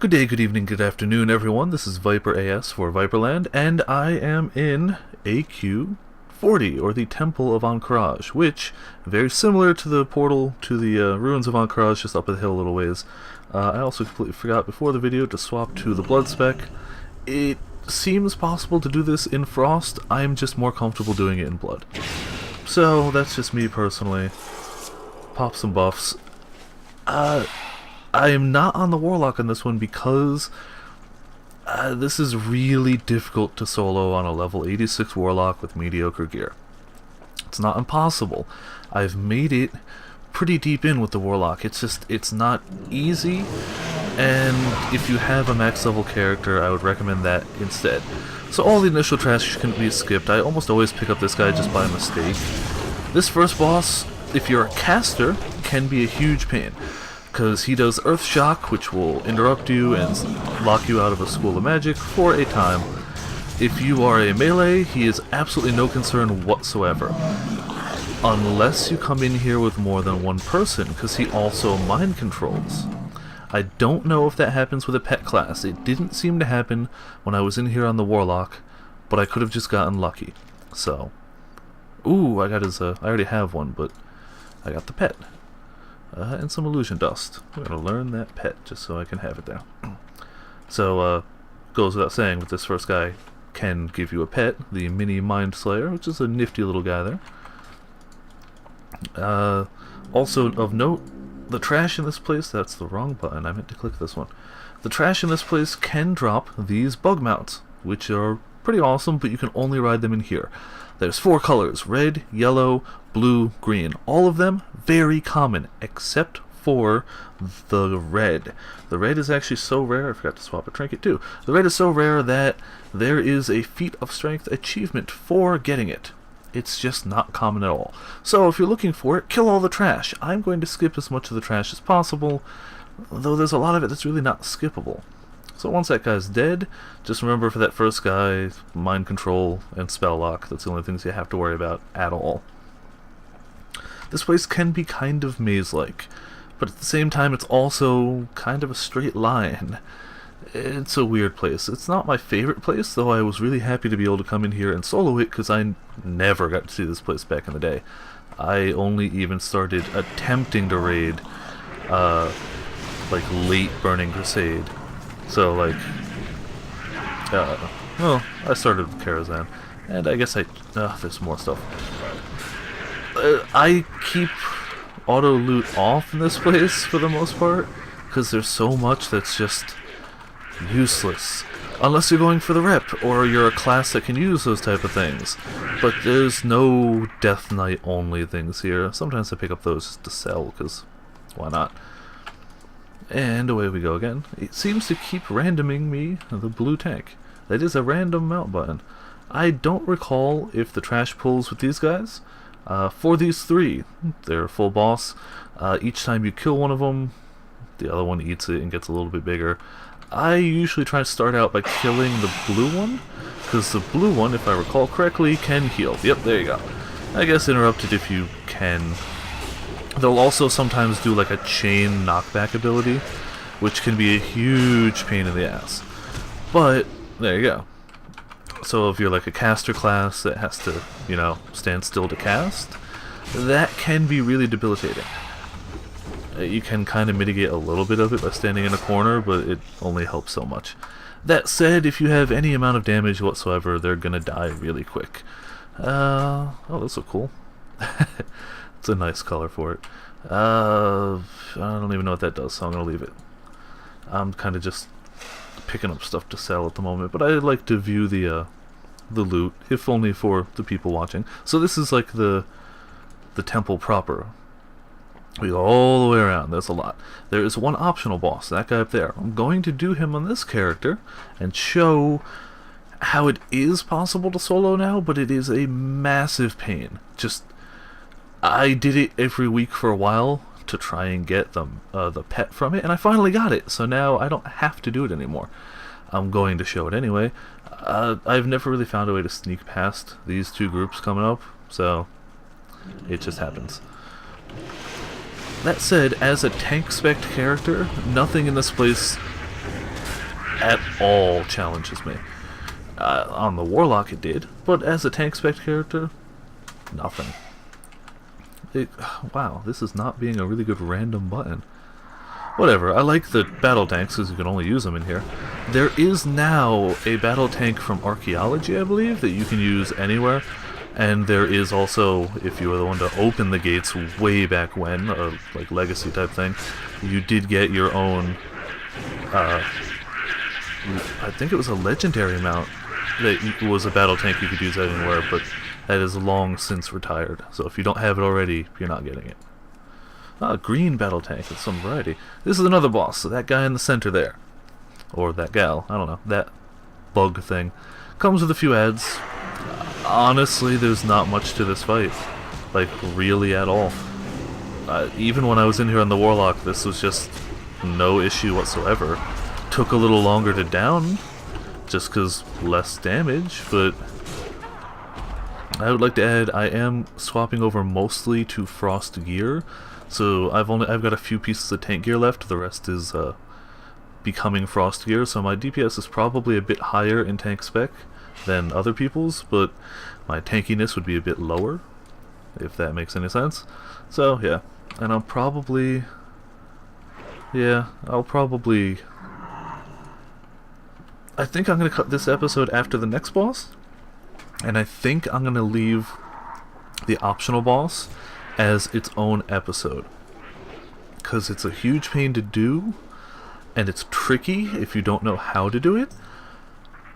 Good day, good evening, good afternoon, everyone. This is ViperAS for Viperland, and I am in AQ40, or the Temple of Ahn'Qiraj, which, very similar to the portal to the ruins of Ahn'Qiraj, just up the hill a little ways. I also completely forgot before the video to swap to the blood spec. It seems possible to do this in Frost. I'm just more comfortable doing it in blood. So, that's just me personally. Pop some buffs. I am not on the Warlock on this one because this is really difficult to solo on a level 86 Warlock with mediocre gear. It's not impossible. I've made it pretty deep in with the Warlock. It's not easy, and if you have a max level character, I would recommend that instead. So all the initial trash can be skipped. I almost always pick up this guy just by mistake. This first boss, if you're a caster, can be a huge pain, because he does Earth Shock, which will interrupt you and lock you out of a school of magic for a time. If you are a melee, he is absolutely no concern whatsoever. Unless you come in here with more than one person, because he also mind controls. I don't know if that happens with a pet class. It didn't seem to happen when I was in here on the Warlock, but I could have just gotten lucky. So, ooh, I got his, I already have one, but I got the pet. And some illusion dust. I'm gonna learn that pet just so I can have it there. So, goes without saying, but this first guy can give you a pet, the Mini Mind Slayer, which is a nifty little guy there. Also of note, the trash in this place, that's the wrong button, I meant to click this one. The trash in this place can drop these bug mounts, which are pretty awesome, but you can only ride them in here. There's 4 colors: red, yellow, blue, green. All of them very common, except for the red. The red is actually so rare, I forgot to swap a trinket too. The red is so rare that there is a feat of strength achievement for getting it. It's just not common at all. So if you're looking for it, kill all the trash. I'm going to skip as much of the trash as possible, though there's a lot of it that's really not skippable. So once that guy's dead, just remember for that first guy, mind control and spell lock. That's the only things you have to worry about at all. This place can be kind of maze-like, but at the same time it's also kind of a straight line. It's a weird place. It's not my favorite place, though I was really happy to be able to come in here and solo it, because I never got to see this place back in the day. I only even started attempting to raid, like, late Burning Crusade. So, like, well, I started with Karazhan, and I guess there's more stuff. I keep auto loot off in this place for the most part, because there's so much that's just useless. Unless you're going for the rep, or you're a class that can use those type of things. But there's no Death Knight only things here. Sometimes I pick up those to sell, because why not? And away we go again. It seems to keep randoming me the blue tank. That is a random mount button. I don't recall if the trash pulls with these guys. For these 3, they're full boss. Each time you kill one of them, the other one eats it and gets a little bit bigger. I usually try to start out by killing the blue one, because the blue one, if I recall correctly, can heal. Yep, there you go. I guess interrupted if you can. They'll also sometimes do like a chain knockback ability, which can be a huge pain in the ass. But, there you go. So if you're like a caster class that has to, you know, stand still to cast, that can be really debilitating. You can kind of mitigate a little bit of it by standing in a corner, but it only helps so much. That said, if you have any amount of damage whatsoever, they're gonna die really quick. Oh, that's so cool. It's a nice color for it. I don't even know what that does, so I'm gonna leave it. I'm kind of just picking up stuff to sell at the moment, but I like to view the loot, if only for the people watching. So this is like the temple proper. We go all the way around. There's a lot. There is one optional boss, that guy up there. I'm going to do him on this character and show how it is possible to solo now, but it is a massive pain. I did it every week for a while to try and get the pet from it, and I finally got it, so now I don't have to do it anymore. I'm going to show it anyway. I've never really found a way to sneak past these 2 groups coming up, so it just happens. That said, as a tank spec character, nothing in this place at all challenges me. On the Warlock it did, but as a tank spec character, nothing. Wow, this is not being a really good random button. Whatever, I like the battle tanks because you can only use them in here. There is now a battle tank from Archaeology, I believe, that you can use anywhere. And there is also, if you were the one to open the gates way back when, a like legacy type thing, you did get your own, I think it was a legendary mount that was a battle tank you could use anywhere, but that is long since retired. So if you don't have it already, you're not getting it. Green battle tank of some variety. This is another boss, so that guy in the center there. Or that gal, I don't know, that bug thing. Comes with a few ads. Honestly, there's not much to this fight. Like, really at all. Even when I was in here on the Warlock, this was just no issue whatsoever. Took a little longer to down, just because less damage, but I would like to add, I am swapping over mostly to Frost gear. So I've got a few pieces of tank gear left. The rest is becoming Frost gear. So my DPS is probably a bit higher in tank spec than other people's, but my tankiness would be a bit lower, if that makes any sense. So yeah, and I'll probably I think I'm gonna cut this episode after the next boss, and I think I'm gonna leave the optional boss as its own episode, because it's a huge pain to do and it's tricky if you don't know how to do it.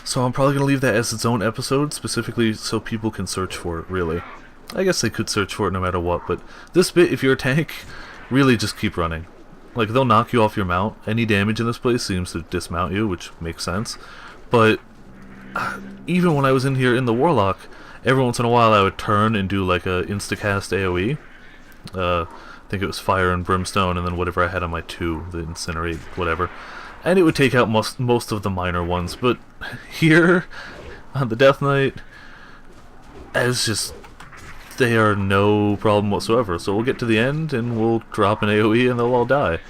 So I'm probably going to leave that as its own episode, specifically so people can search for it, really. I guess they could search for it no matter what, but this bit, if you're a tank, really just keep running. Like, they'll knock you off your mount. Any damage in this place seems to dismount you, which makes sense. But even when I was in here in the Warlock, every once in a while I would turn and do like a instacast AoE. I think it was Fire and Brimstone, and then whatever I had on my 2, the Incinerate, whatever. And it would take out most of the minor ones, but here, on the Death Knight, it's just, they are no problem whatsoever. So we'll get to the end, and we'll drop an AoE, and they'll all die.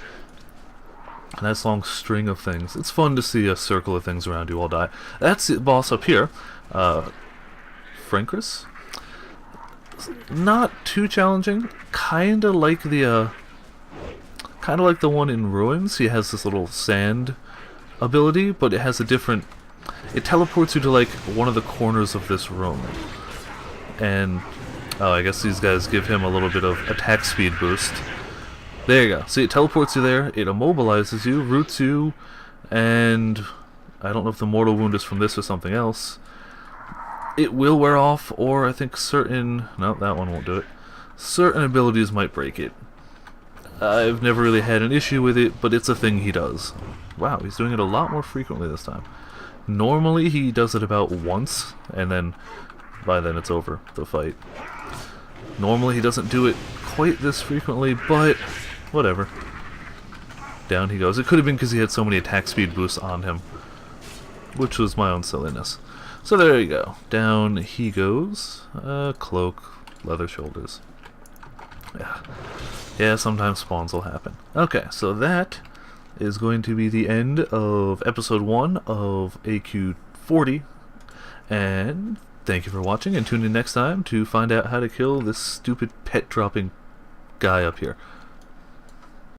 A nice long string of things. It's fun to see a circle of things around you all die. That's the boss up here. Frankris? Not too challenging. Kinda like the one in Ruins. He has this little sand ability, but it has a different... It teleports you to like one of the corners of this room. And I guess these guys give him a little bit of attack speed boost. There you go. See, it teleports you there, it immobilizes you, roots you, and I don't know if the mortal wound is from this or something else. It will wear off, or I think certain... No, that one won't do it. Certain abilities might break it. I've never really had an issue with it, but it's a thing he does. Wow, he's doing it a lot more frequently this time. Normally he does it about once, and then by then it's over, the fight. Normally he doesn't do it quite this frequently, but whatever. Down he goes. It could have been because he had so many attack speed boosts on him, which was my own silliness. So there you go. Down he goes. Cloak, leather shoulders. Yeah, sometimes spawns will happen. Okay, so that is going to be the end of episode 1 of AQ40. And thank you for watching, and tune in next time to find out how to kill this stupid pet dropping guy up here.